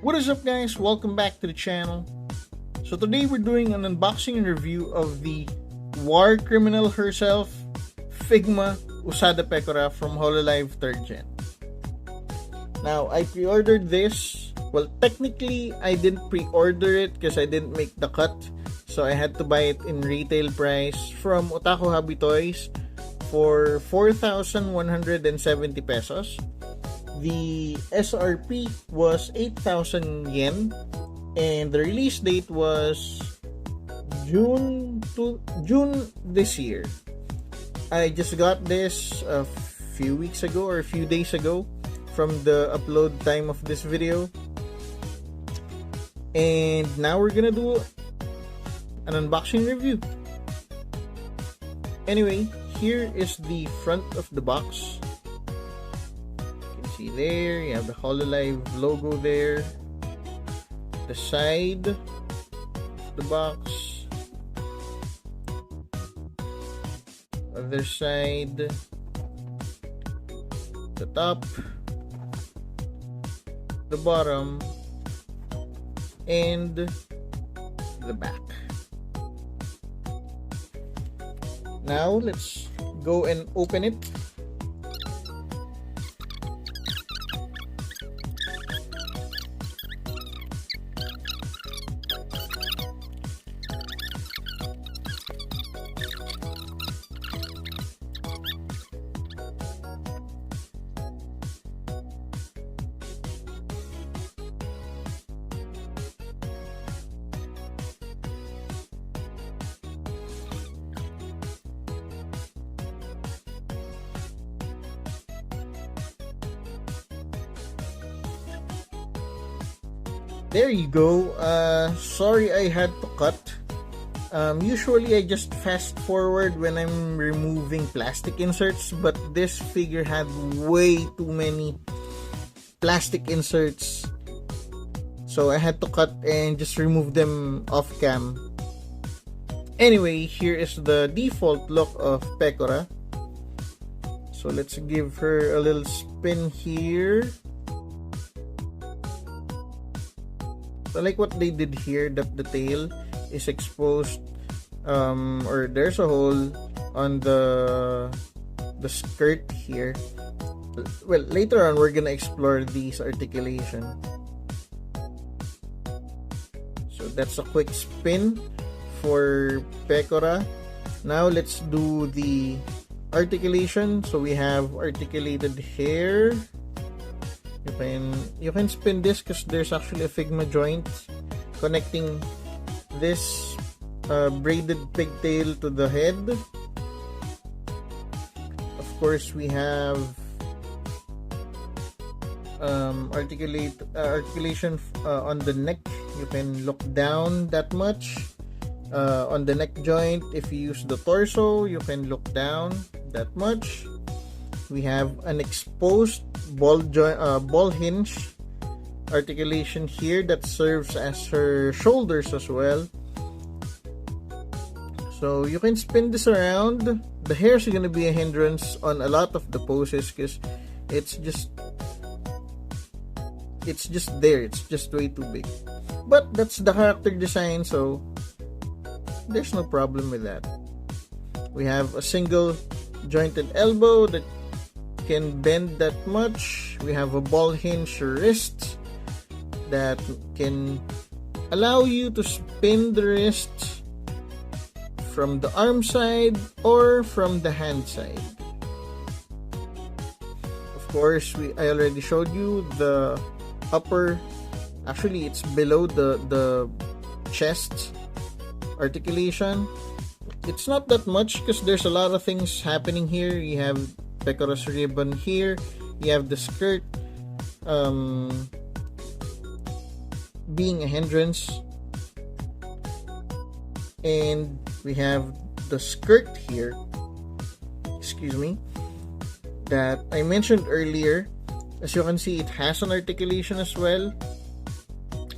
What is up, guys? Welcome back to the channel. So today we're doing an unboxing and review of the war criminal herself, Figma Usada Pekora from Hololive 3rd Gen. Now, I pre-ordered this. Well, technically, I didn't pre-order it because I didn't make the cut. So I had to buy it in retail price from Otakuhobbitoys for 4,170 pesos. The SRP was 8,000 yen and the release date was June this year. I just got this a few weeks ago or a few days ago from the upload time of this video. And now we're gonna do an unboxing review. Anyway, here is the front of the box. See there, you have the Hololive logo there. The side of the box, other side, the top, the bottom, and the back. Now let's go and open it. There you go. Sorry I had to cut. Usually I just fast forward when I'm removing plastic inserts, but this figure had way too many plastic inserts. So I had to cut and just remove them off cam. Anyway, here is the default look of Pekora. So let's give her a little spin here. So like what they did here, that the tail is exposed, or there's a hole on the skirt here. Well, later on we're gonna explore these articulation. So that's a quick spin for Pekora. Now let's do the articulation. So we have articulated hair. You can spin this because there's actually a Figma joint connecting this braided pigtail to the head. Of course, we have articulation on the neck. You can look down that much on the neck joint. If you use the torso, you can look down that much. We have an exposed ball hinge articulation here that serves as her shoulders as well. So you can spin this around. The hair is going to be a hindrance on a lot of the poses because it's just there. It's just way too big. But that's the character design, so there's no problem with that. We have a single jointed elbow that can bend that much. We have a ball hinge wrist that can allow you to spin the wrist from the arm side or from the hand side. Of course, I already showed you the upper, actually it's below the chest articulation. It's not that much because there's a lot of things happening here. You have Pekora's ribbon here, you have the skirt being a hindrance, and we have the skirt here, that I mentioned earlier. As you can see, it has an articulation as well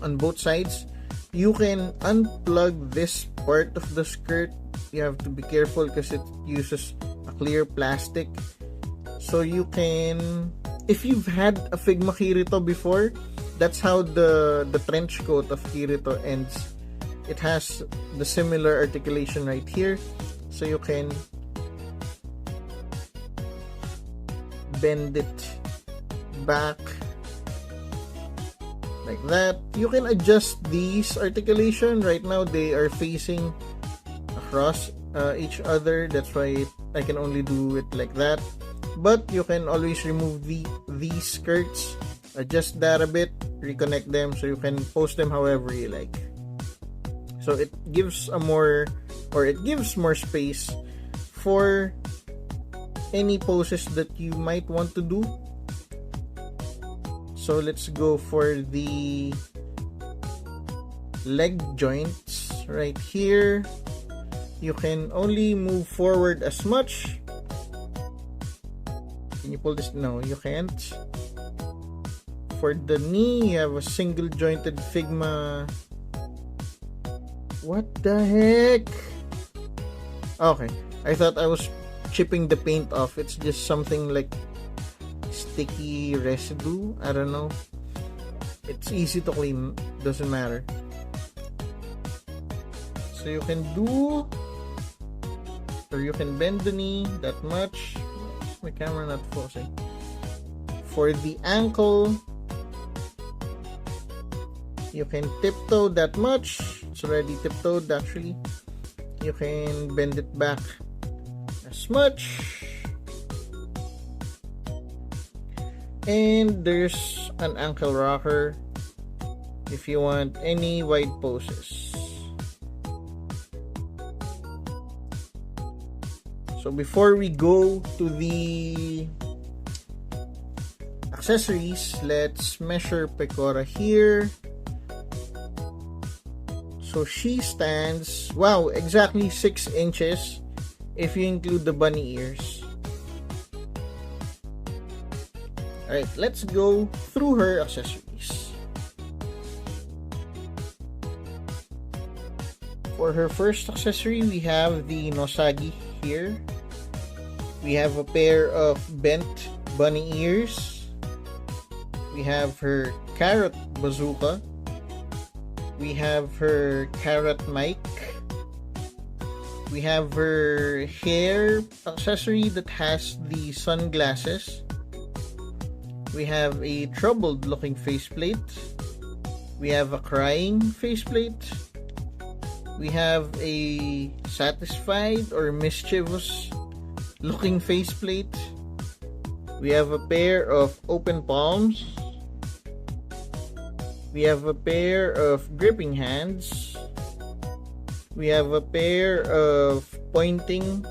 on both sides. You can unplug this part of the skirt. You have to be careful because it uses a clear plastic. So you can, if you've had a Figma Kirito before, that's how the trench coat of Kirito ends. It has the similar articulation right here, so you can bend it back like that. You can adjust these articulation. Right now they are facing across each other, that's why I can only do it like that, but you can always remove these skirts, adjust that a bit, reconnect them, so you can post them however you like. So it gives more space for any poses that you might want to do. So let's go for the leg joints right here. You can only move forward as much. Can you pull this? No, you can't. For the knee, you have a single jointed Figma. What the heck? Okay, I thought I was chipping the paint off. It's just something like sticky residue. I don't know. It's easy to clean. Doesn't matter. So you can do, or you can bend the knee that much. Is my camera not focusing? For the ankle, you can tiptoe that much. It's already tiptoed actually. You can bend it back as much. And there's an ankle rocker if you want any wide poses. So before we go to the accessories, let's measure Pekora here. So she stands, wow, exactly 6 inches if you include the bunny ears. Alright, let's go through her accessories. For her first accessory, we have the nosagi here. We have a pair of bent bunny ears. We have her carrot bazooka. We have her carrot mic. We have her hair accessory that has the sunglasses. We have a troubled looking faceplate. We have a crying faceplate. We have a satisfied or mischievous looking faceplate. We have a pair of open palms. We have a pair of gripping hands. We have a pair of pointing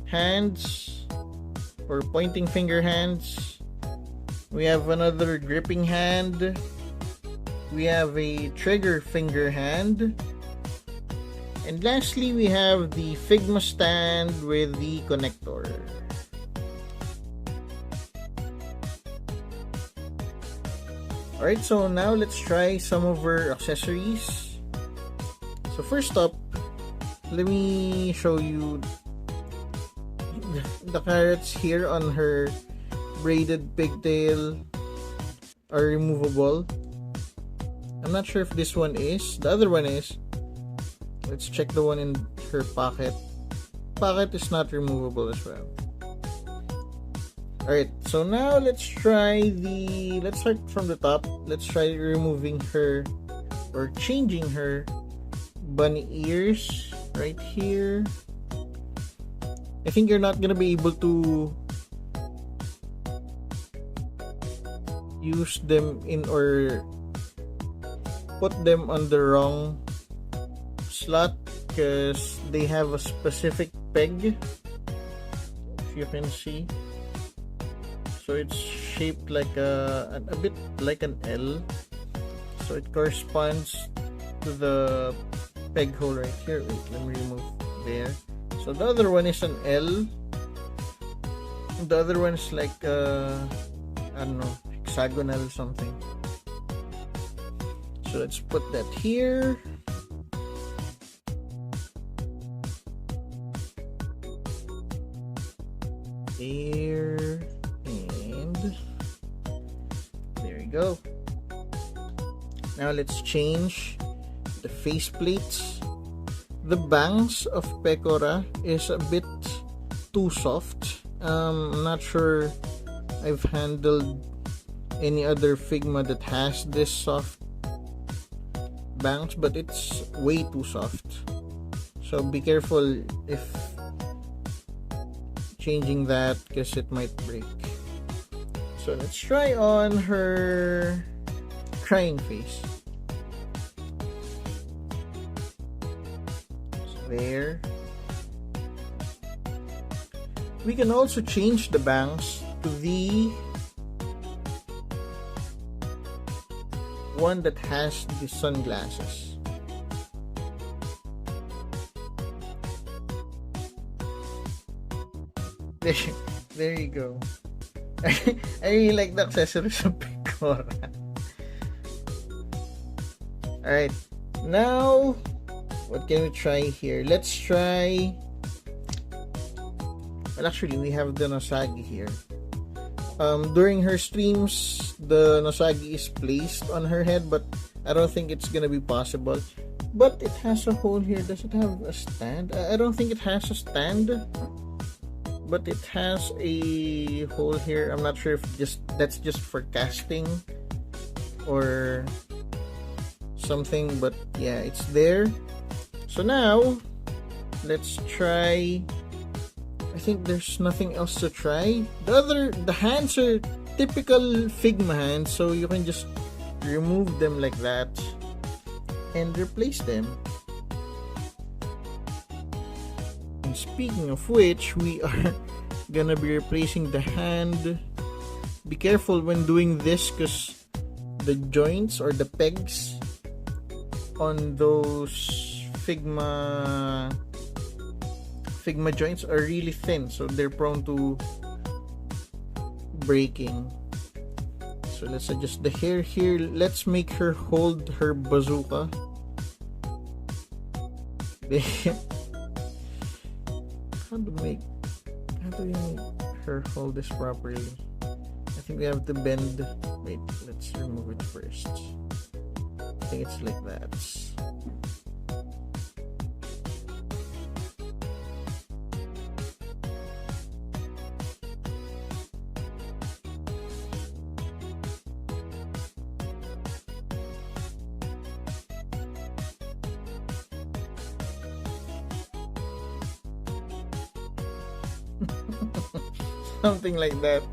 hands or pointing finger hands. We have another gripping hand. We have a trigger finger hand. And lastly, we have the Figma stand with the connector. Alright, so now let's try some of her accessories. So first up, let me show you the carrots here on her braided pigtail are removable. I'm not sure if this one is. The other one is. Let's check the one in her pocket. Pocket is not removable as well. Alright, so now let's start from the top. Let's try removing her or changing her bunny ears right here. I think you're not gonna be able to use them in or put them on the wrong slot because they have a specific peg, if you can see. So it's shaped like a bit like an L, so it corresponds to the peg hole right here. Wait, let me remove there. So the other one is an L. The other one is like I don't know, hexagonal something. So let's put that here. There, and there you go. Now let's change the faceplates. The bangs of Pekora is a bit too soft. I'm not sure I've handled any other Figma that has this soft bangs, but it's way too soft. So be careful if changing that because it might break. So let's try on her crying face. So there. We can also change the bangs to the one that has the sunglasses. There you go. I really like the accessories of Pekora. Alright, now what can we try here? Let's try. Well, actually, we have the Nosagi here. During her streams, the Nosagi is placed on her head, but I don't think it's gonna be possible. But it has a hole here. Does it have a stand? I don't think it has a stand, but it has a hole here. I'm not sure if that's just for casting or something, but yeah, it's there. So now let's try. I think there's nothing else to try. The hands are typical Figma hands, so you can just remove them like that and replace them. And speaking of which, we are gonna be replacing the hand. Be careful when doing this because the joints or the pegs on those Figma joints are really thin, so they're prone to breaking. So let's adjust the hair here. Let's make her hold her bazooka. How do we make her hold this properly? I think we have to bend. Wait, let's remove it first. I think it's like that. Something like that.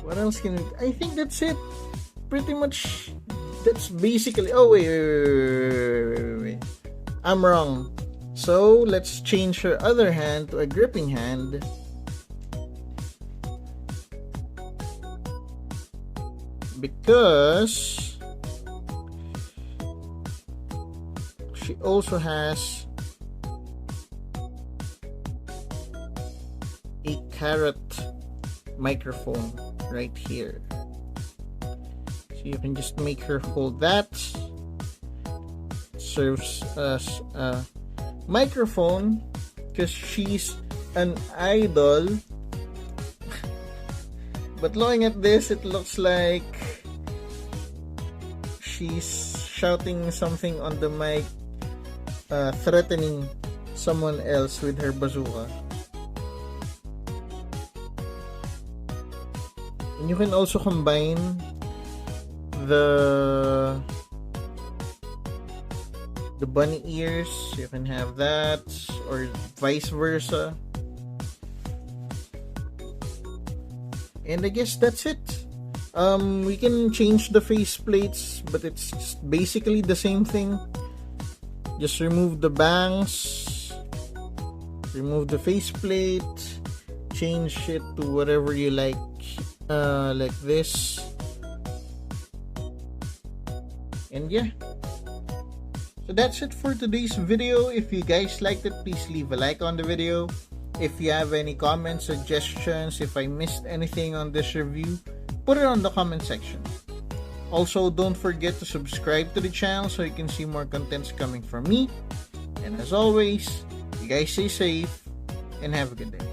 What else can we... I think that's it. Pretty much. That's basically... Oh, wait. I'm wrong. So, let's change her other hand to a gripping hand. Because she also has a carrot microphone right here, so you can just make her hold that. It serves as a microphone because she's an idol. But looking at this, it looks like she's shouting something on the mic, threatening someone else with her bazooka. And you can also combine the bunny ears. You can have that, or vice versa. And I guess that's it. We can change the face plates, but it's just basically the same thing. Just remove the bangs, remove the face plate, change it to whatever you like this. And yeah, so that's it for today's video. If you guys liked it, please leave a like on the video. If you have any comments, suggestions, if I missed anything on this review, put it on the comment section. Also, don't forget to subscribe to the channel so you can see more contents coming from me. And as always, you guys stay safe and have a good day.